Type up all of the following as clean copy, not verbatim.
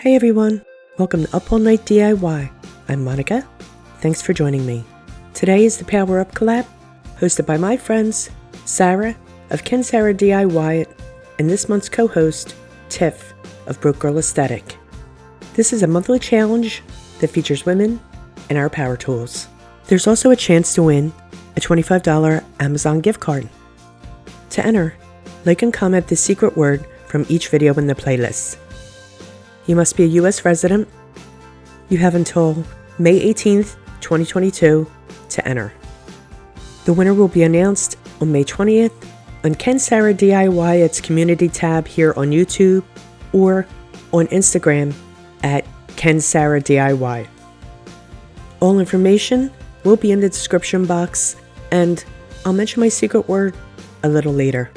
Hey everyone, welcome to Up All Night DIY. I'm Monica. Thanks for joining me. Today is the Power Up collab, hosted by my friends, Sarah of Ken Sarah DIY and this month's co-host, Tiff of Broke Girl Aesthetic. This is a monthly challenge that features women and our power tools. There's also a chance to win a $25 Amazon gift card. To enter, like and comment the secret word from each video in the playlist. You must be a U.S. resident. You have until May 18th, 2022 to enter. The winner will be announced on May 20th on Ken Sarah DIY its community tab here on YouTube or on Instagram at Ken Sarah DIY. All information will be in the description box, and I'll mention my secret word a little later.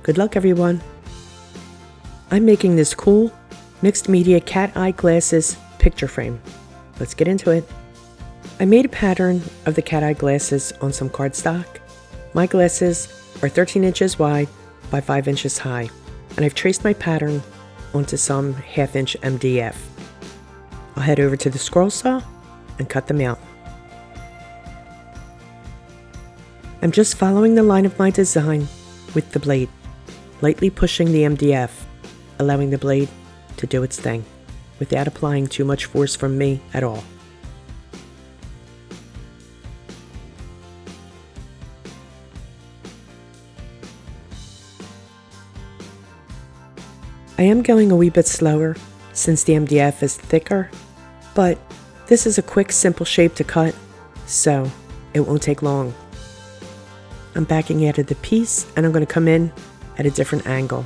Good luck, everyone. I'm making this cool mixed media cat eye glasses picture frame. Let's get into it. I made a pattern of the cat eye glasses on some cardstock. My glasses are 13 inches wide by 5 inches high, and I've traced my pattern onto some 1/2 inch MDF. I'll head over to the scroll saw and cut them out. I'm just following the line of my design with the blade, lightly pushing the MDF, allowing the blade to do its thing without applying too much force from me at all. I am going a wee bit slower since the MDF is thicker, but this is a quick, simple shape to cut, so it won't take long. I'm backing out of the piece and I'm going to come in at a different angle.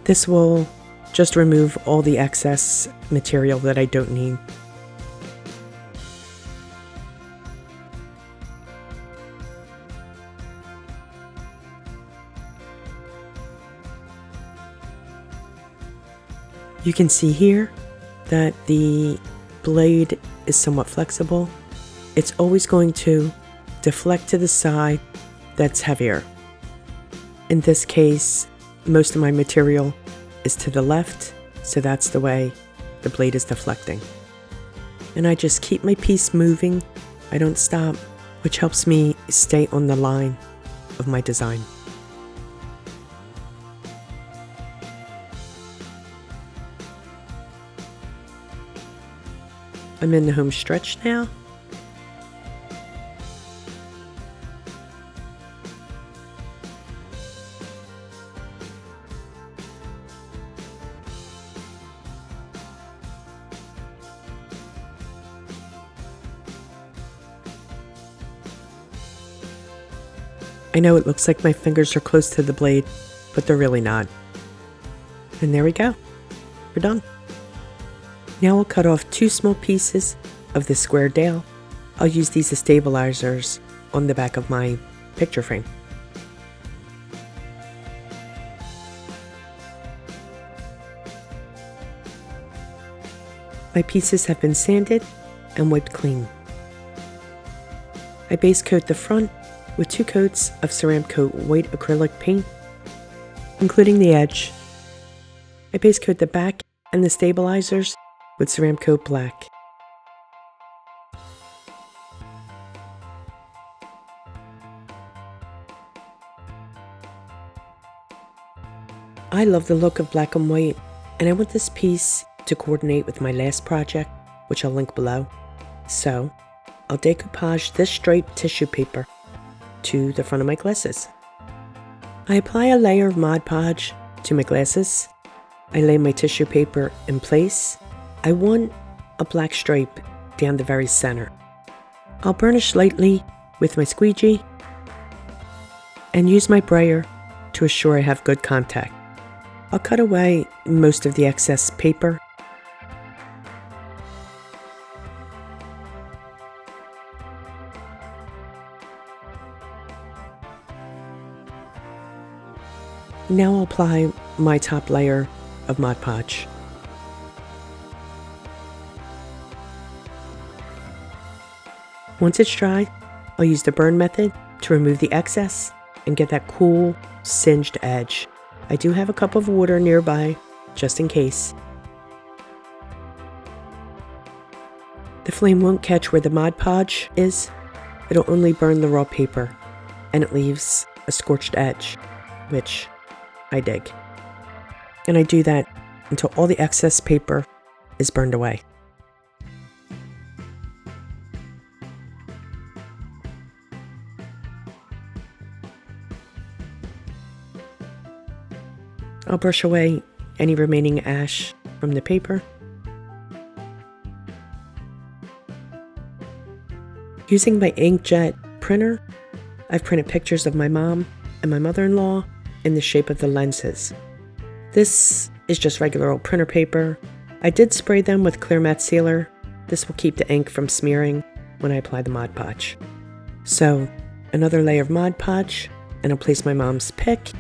This will just remove all the excess material that I don't need. You can see here that the blade is somewhat flexible. It's always going to deflect to the side that's heavier. In this case, most of my material is to the left, so that's the way the blade is deflecting. And I just keep my piece moving. I don't stop, which helps me stay on the line of my design. I'm in the home stretch now. I know it looks like my fingers are close to the blade, but they're really not. And there we go. We're done. Now I'll cut off 2 small pieces of this square dowel. I'll use these as stabilizers on the back of my picture frame. My pieces have been sanded and wiped clean. I base coat the front with 2 coats of Ceramcoat white acrylic paint, including the edge. I base coat the back and the stabilizers with Ceramcoat black. I love the look of black and white, and I want this piece to coordinate with my last project, which I'll link below. So I'll decoupage this striped tissue paper to the front of my glasses. I apply a layer of Mod Podge to my glasses. I lay my tissue paper in place. I want a black stripe down the very center. I'll burnish lightly with my squeegee and use my brayer to assure I have good contact. I'll cut away most of the excess paper. Now I'll apply my top layer of Mod Podge. Once it's dry, I'll use the burn method to remove the excess and get that cool, singed edge. I do have a cup of water nearby, just in case. The flame won't catch where the Mod Podge is. It'll only burn the raw paper, and it leaves a scorched edge, which I dig. And I do that until all the excess paper is burned away. I'll brush away any remaining ash from the paper. Using my inkjet printer, I've printed pictures of my mom and my mother-in-law in the shape of the lenses. This is just regular old printer paper. I did spray them with clear matte sealer. This will keep the ink from smearing when I apply the Mod Podge. So, another layer of Mod Podge, and I'll place my mom's pic.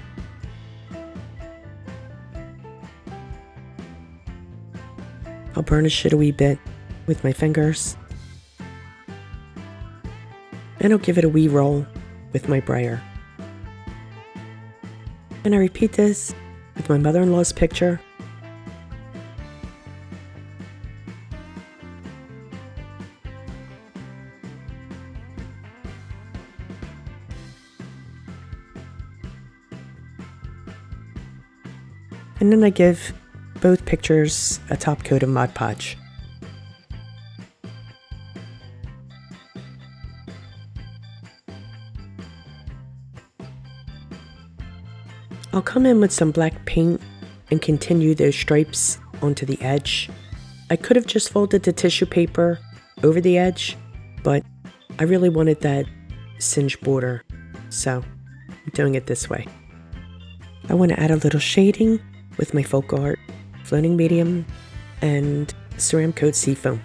I'll burnish it a wee bit with my fingers. And I'll give it a wee roll with my brayer. And I repeat this with my mother-in-law's picture. And then I give both pictures a top coat of Mod Podge. I'll come in with some black paint and continue those stripes onto the edge. I could have just folded the tissue paper over the edge, but I really wanted that singed border, so I'm doing it this way. I want to add a little shading with my folk art floating medium and Ceramcoat seafoam.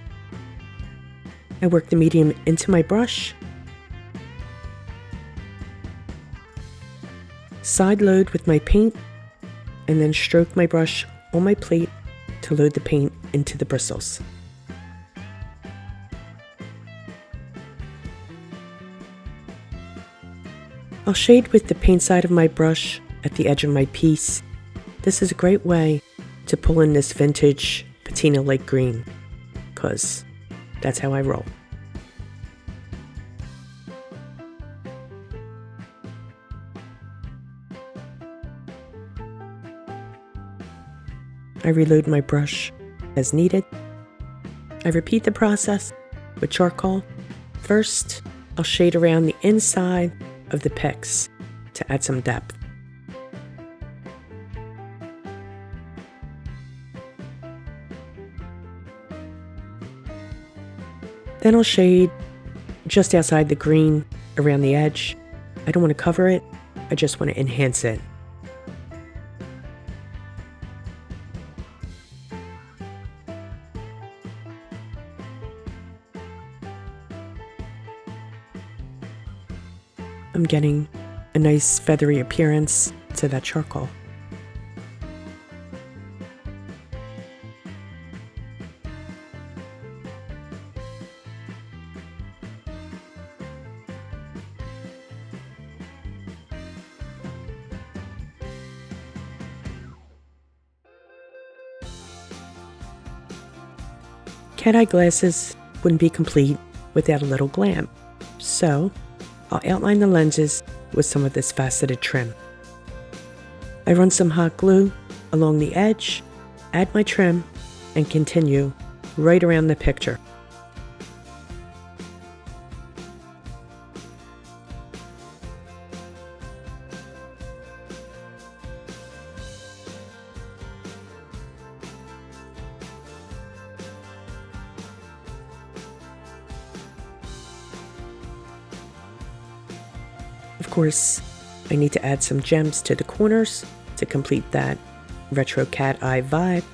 I work the medium into my brush, side load with my paint, and then stroke my brush on my plate to load the paint into the bristles. I'll shade with the paint side of my brush at the edge of my piece. This is a great way to pull in this vintage patina light green, because that's how I roll. I reload my brush as needed. I repeat the process with charcoal. First, I'll shade around the inside of the Pics to add some depth. Then I'll shade just outside the green around the edge. I don't want to cover it, I just want to enhance it. I'm getting a nice feathery appearance to that charcoal. Cat-eye glasses wouldn't be complete without a little glam, so I'll outline the lenses with some of this faceted trim. I run some hot glue along the edge, add my trim, and continue right around the picture. Of course, I need to add some gems to the corners to complete that retro cat eye vibe.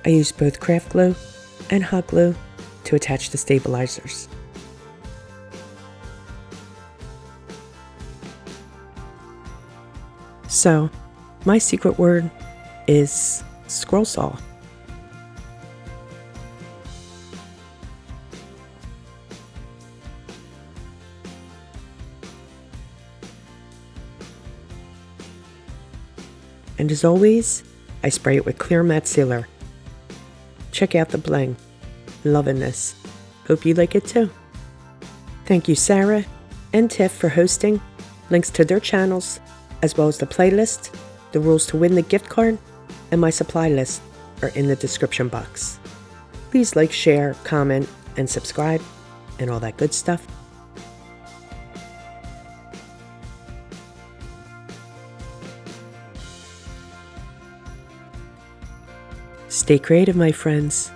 I use both craft glue and hot glue to attach the stabilizers. So, my secret word is scroll saw. And as always, I spray it with clear matte sealer. Check out the bling. Loving this. Hope you like it too. Thank you Sarah and Tiff for hosting. Links to their channels, as well as the playlist, the rules to win the gift card, and my supply list are in the description box. Please like, share, comment, and subscribe, and all that good stuff. Stay creative, my friends.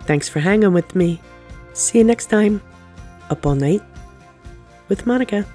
Thanks for hanging with me. See you next time. Up all night with Monica.